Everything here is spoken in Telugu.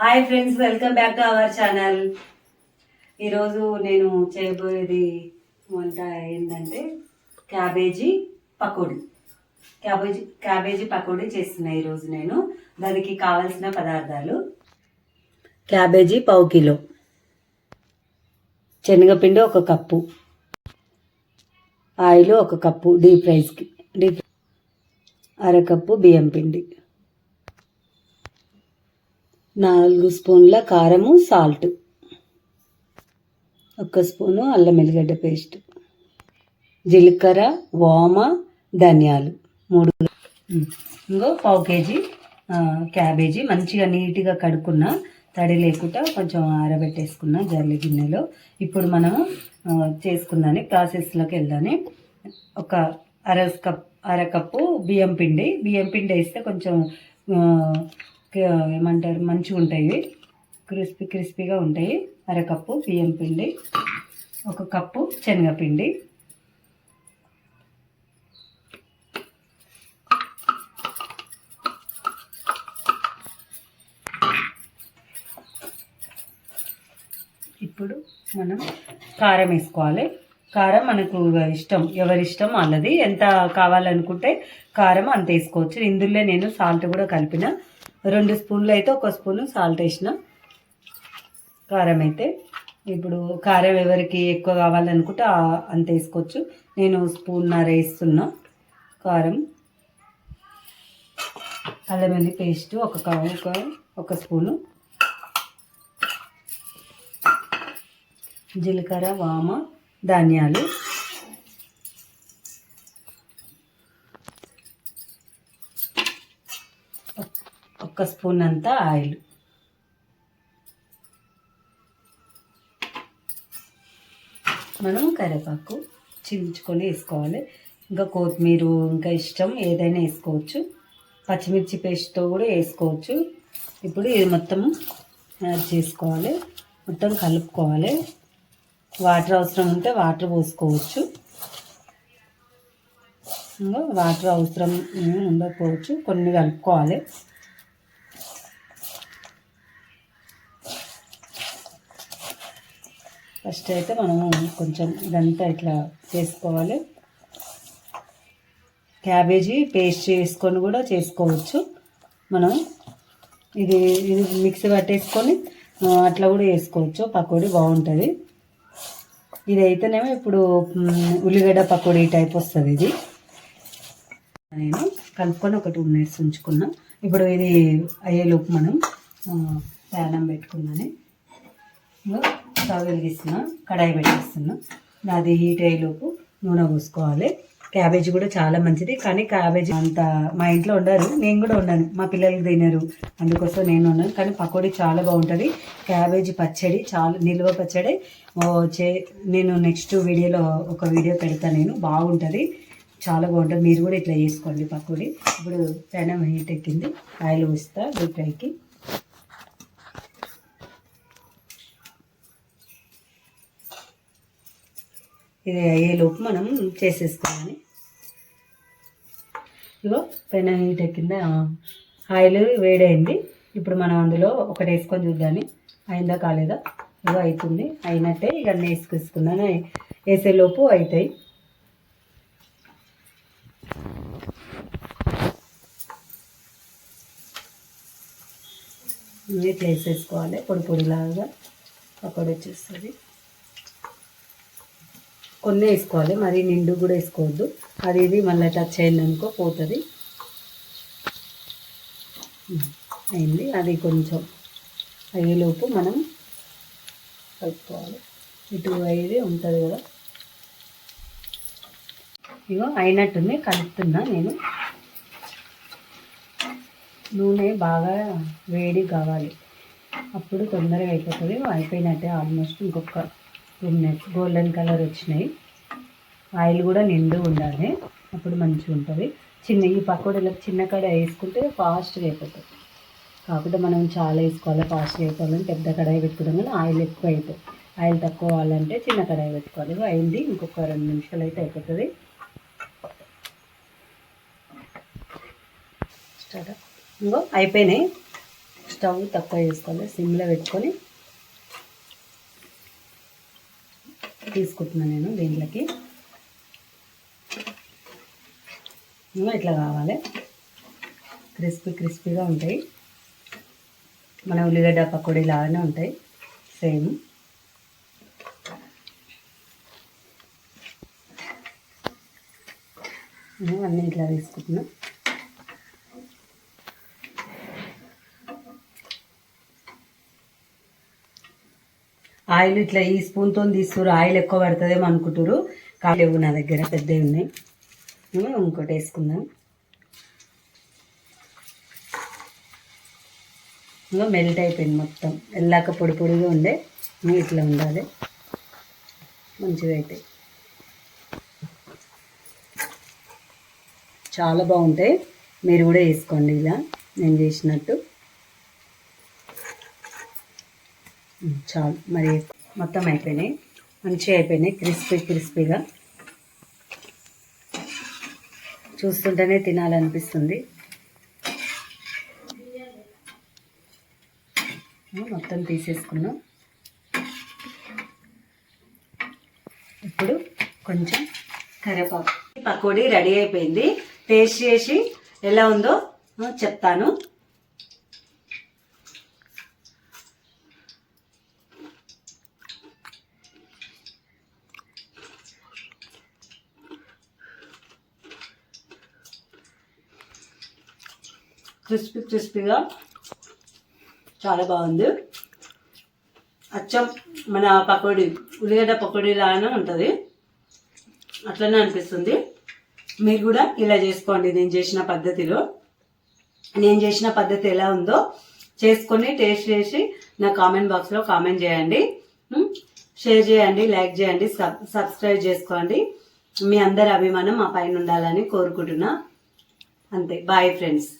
Hi friends, welcome back to our channel. ఈరోజు నేను చేయబోయేది వంట ఏంటంటే క్యాబేజీ పకోడీ. క్యాబేజీ పకోడీ చేస్తున్నా ఈరోజు నేను. దానికి కావాల్సిన పదార్థాలు: క్యాబేజీ ½ కిలో, శనగపిండి 1 కప్పు, ఆయిల్ 1 కప్పు డీప్ అరకప్పు బియ్యం పిండి, 4 స్పూన్ల కారము, సాల్ట్, 1 స్పూను అల్లం ఎల్లిగడ్డ పేస్ట్, జీలకర్ర, వామ, ధనియాలు 3. ఇంకో ½ కేజీ క్యాబేజీ మంచిగా నీట్గా కడుక్కున్న, తడి లేకుండా కొంచెం ఆరబెట్టేసుకున్న జల్లి గిన్నెలో. ఇప్పుడు మనము చేసుకుందాని ప్రాసెస్లోకి వెళ్దాని. ఒక అరకప్పు బియ్యం పిండి వేస్తే కొంచెం ఏమంటారు మంచిగా ఉంటాయి, క్రిస్పీగా ఉంటాయి. అరకప్పు బియ్యం పిండి, 1 కప్పు శనగపిండి, ఇప్పుడు మనం కారం వేసుకోవాలి. కారం మనకు ఇష్టం, ఎవరిష్టం వాళ్ళది. ఎంత కావాలనుకుంటే కారం అంత వేసుకోవచ్చు. ఇందులో నేను సాల్ట్ కూడా కలిపిన. 2 స్పూన్లు అయితే 1 స్పూను సాల్ట్ వేసిన కారం అయితే. ఇప్పుడు కారం ఎవరికి ఎక్కువ కావాలనుకుంటే అంత వేసుకోవచ్చు. నేను 1.5 స్పూన్ వేస్తున్నా కారం. అల్లం వెల్లి పేస్ట్ 1 స్పూను, జీలకర్ర, వామ, ధనియాలు, ఒక స్పూన్ అంతా ఆయిల్. మనం కరివేపాకు చించుకొని వేసుకోవాలి. ఇంకా కొత్తిమీర ఇంకా ఇష్టం ఏదైనా వేసుకోవచ్చు. పచ్చిమిర్చి పేస్ట్తో కూడా వేసుకోవచ్చు. ఇప్పుడు ఇది మొత్తం యాడ్ చేసుకోవాలి, మొత్తం కలుపుకోవాలి. వాటర్ అవసరం ఉంటే వాటర్ పోసుకోవచ్చు, ఇంకా వాటర్ అవసరం ఉండకపోవచ్చు. కొన్ని కలుపుకోవాలి. ఫస్ట్ అయితే మనము కొంచెం ఇదంతా ఇట్లా చేసుకోవాలి. క్యాబేజీ పేస్ట్ చేసుకొని కూడా చేసుకోవచ్చు. మనం ఇది మిక్సీ పట్టేసుకొని అట్లా కూడా వేసుకోవచ్చు. పకోడీ బాగుంటుంది. ఇది అయితేనేమో ఇప్పుడు ఉల్లిగడ్డ పకోడీ టైప్ వస్తుంది. ఇది నేను కలుపుకొని ఒక 2 మినిట్స్ ఉంచుకున్నాం. ఇప్పుడు ఇది అయ్యేలోపు మనం ప్యానం పెట్టుకున్నాను. స్టవ్ వెలిగిస్తున్నా, కడాయి పెట్టేస్తున్నా. అది హీట్ అయ్యేలోపు నూనె పోసుకోవాలి. క్యాబేజీ కూడా చాలా మంచిది, కానీ క్యాబేజీ అంత మా ఇంట్లో ఉండరు. నేను కూడా ఉన్నాను, మా పిల్లలకి తినరు, అందుకోసం నేను ఉన్నాను. కానీ పకోడీ చాలా బాగుంటుంది. క్యాబేజీ పచ్చడి చాలా నిల్వ పచ్చడి నేను నెక్స్ట్ వీడియోలో ఒక వీడియో పెడతాను. నేను బాగుంటుంది, చాలా బాగుంటుంది. మీరు కూడా ఇట్లా చేసుకోండి పకోడీ. ఇప్పుడు పెనం హీట్ ఎక్కింది, ఆయిల్ పోస్తా డీప్ ఫ్రైకి. ఇది అయ్యేలోపు మనం చేసేసుకోవాలి. ఇగో పెనం హీట్ ఎక్కింద, ఆయిల్ వేడైంది. ఇప్పుడు మనం అందులో ఒకటి వేసుకొని చూద్దాని, అయిందా కాలేదా. ఇగో అవుతుంది, అయినట్టే. ఇక అన్నీ వేసుకున్నాను, వేసేలోపు అవుతాయి. ఇట్లా వేసేసుకోవాలి, పొడి పొడిలాగా పకోడీ వచ్చేస్తుంది. కొన్ని వేసుకోవాలి, మరి నిండు కూడా వేసుకోవద్దు. అది ఇది మళ్ళీ టచ్ అయిందనుకో పోతుంది. అయింది. అది కొంచెం అయ్యేలోపు మనం కలుపుకోవాలి. ఇటు అయ్యేది ఉంటుంది కదా. ఇగో అయినట్టుంది, కలుపుతున్నా నేను. నూనె బాగా వేడి కావాలి, అప్పుడు తొందరగా అయిపోతుంది. అయిపోయినట్టే ఆల్మోస్ట్. ఇంకొక 2 మినిట్స్. గోల్డెన్ కలర్ వచ్చినాయి. ఆయిల్ కూడా నిండు ఉండాలి, అప్పుడు మంచిగా ఉంటుంది. ఈ పకోడీలకు చిన్న కడాయి వేసుకుంటే ఫాస్ట్గా అయిపోతుంది. కాకపోతే మనం చాలా వేసుకోవాలి, ఫాస్ట్గా అయిపోవాలని పెద్ద కడాయి పెట్టుకోవడం కానీ ఆయిల్ ఎక్కువ అవుతుంది. ఆయిల్ తక్కువ అవ్వాలంటే చిన్న కడాయి పెట్టుకోవాలి. అయింది, ఇంకొక 2 నిమిషాలు అయితే అయిపోతుంది. ఇంకో అయిపోయినాయి. స్టవ్ తక్కువ చేసుకోవాలి, సిమ్లో పెట్టుకొని తీసుకుంటున్నాను నేను దీంట్లోకి. ఇట్లా కావాలి, క్రిస్పీగా ఉంటాయి. మన ఉల్లిగడ్డ పకోడీ లాగానే ఉంటాయి సేమ్. అన్నీ ఇట్లా తీసుకుంటున్నా. ఆయిల్ ఇట్లా ఈ స్పూన్తో తీస్తున్నారు, ఆయిల్ ఎక్కువ పడుతుందేమో అనుకుంటారు. కాలేవు నా దగ్గర పెద్దవి ఉన్నాయి. ఇంకోటి వేసుకుందాం. ఇంకా మెల్ట్ అయిపోయింది మొత్తం, ఎల్లాక పొడి పొడిగా ఉండే. ఇట్లా ఉండాలి, మంచిగా అయితే చాలా బాగుంటాయి. మీరు కూడా వేసుకోండి ఇలా నేను చేసినట్టు. చాలు, మరి మొత్తం అయిపోయినాయి, మంచిగా అయిపోయినాయి, క్రిస్పీగా. చూస్తుంటేనే తినాలనిపిస్తుంది. మొత్తం తీసేసుకున్నాం. ఇప్పుడు కొంచెం కరివేపాకు. పకోడీ రెడీ అయిపోయింది. టేస్ట్ చేసి ఎలా ఉందో చెప్తాను. క్రిస్పీగా చాలా బాగుంది. అచ్చం మన పకోడీ, ఉల్లిగడ్డ పకోడీ లాగానే ఉంటుంది, అట్లనే అనిపిస్తుంది. మీరు కూడా ఇలా చేసుకోండి నేను చేసిన పద్ధతిలో. నేను చేసిన పద్ధతి ఎలా ఉందో చేసుకొని టేస్ట్ చేసి నా కామెంట్ బాక్స్లో కామెంట్ చేయండి, షేర్ చేయండి, లైక్ చేయండి, సబ్స్క్రైబ్ చేసుకోండి. మీ అందరి అభిమానం మా పైన ఉండాలని కోరుకుంటున్నా. అంతే. Bye friends.